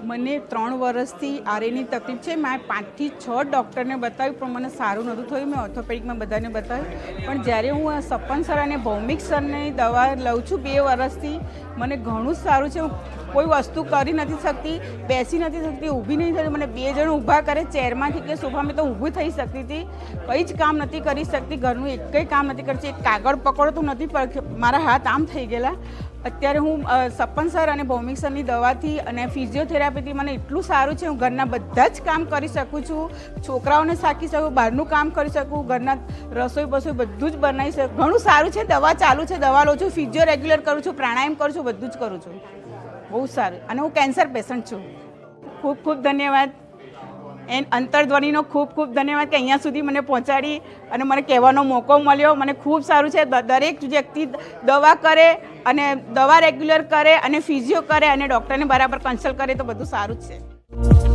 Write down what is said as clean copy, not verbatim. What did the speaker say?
મને 3 વર્ષથી આરેની તકલીફ છે. મેં 5 થી 6 ડૉક્ટરને બતાવ્યું પણ મને સારું નહોતું થયું. મેં ઓર્થોપેડિકમાં બધાને બતાવ્યું પણ જ્યારે હું સપન સર અને ભૌમિક સરની દવા લઉં છું 2 વર્ષથી મને ઘણું જ સારું છે. હું કોઈ વસ્તુ કરી નથી શકતી, બેસી નથી શકતી, ઊભી નહીં થતી. મને 2 જણ ઊભા કરે ચેરમાંથી કે સોફામાં તો ઊભી થઈ શકતી હતી. કંઈ જ કામ નથી કરી શકતી, ઘરનું એક કંઈ કામ નથી કરતી. એક કાગળ પકડો તો નથી પડતું, મારા હાથ આમ થઈ ગયેલા. અત્યારે હું સપન સર અને ભૌમિક સરની દવાથી અને ફિઝિયોથેરાપીથી મને એટલું સારું છે. હું ઘરના બધા જ કામ કરી શકું છું, છોકરાઓને સાકી શકું, બહારનું કામ કરી શકું, ઘરના રસોઈ બસોઈ બધું જ બનાવી શકું. ઘણું સારું છે. દવા ચાલુ છે, દવા લઉં છું, ફિઝિયો રેગ્યુલર કરું છું, પ્રાણાયામ કરું છું, બધું જ કરું છું. બહુ સારું. અને હું કેન્સર પેશન્ટ છું. ખૂબ ખૂબ ધન્યવાદ. અંતરધ્વનિનો ખૂબ ખૂબ ધન્યવાદ કે અહીંયા સુધી મને પહોંચાડી અને મને કહેવાનો મોકો મળ્યો. મને ખૂબ સારું છે. દરેક વ્યક્તિ દવા કરે અને દવા રેગ્યુલર કરે અને ફિઝિયો કરે અને ડૉક્ટરને બરાબર કન્સલ્ટ કરે તો બધું સારું જ છે.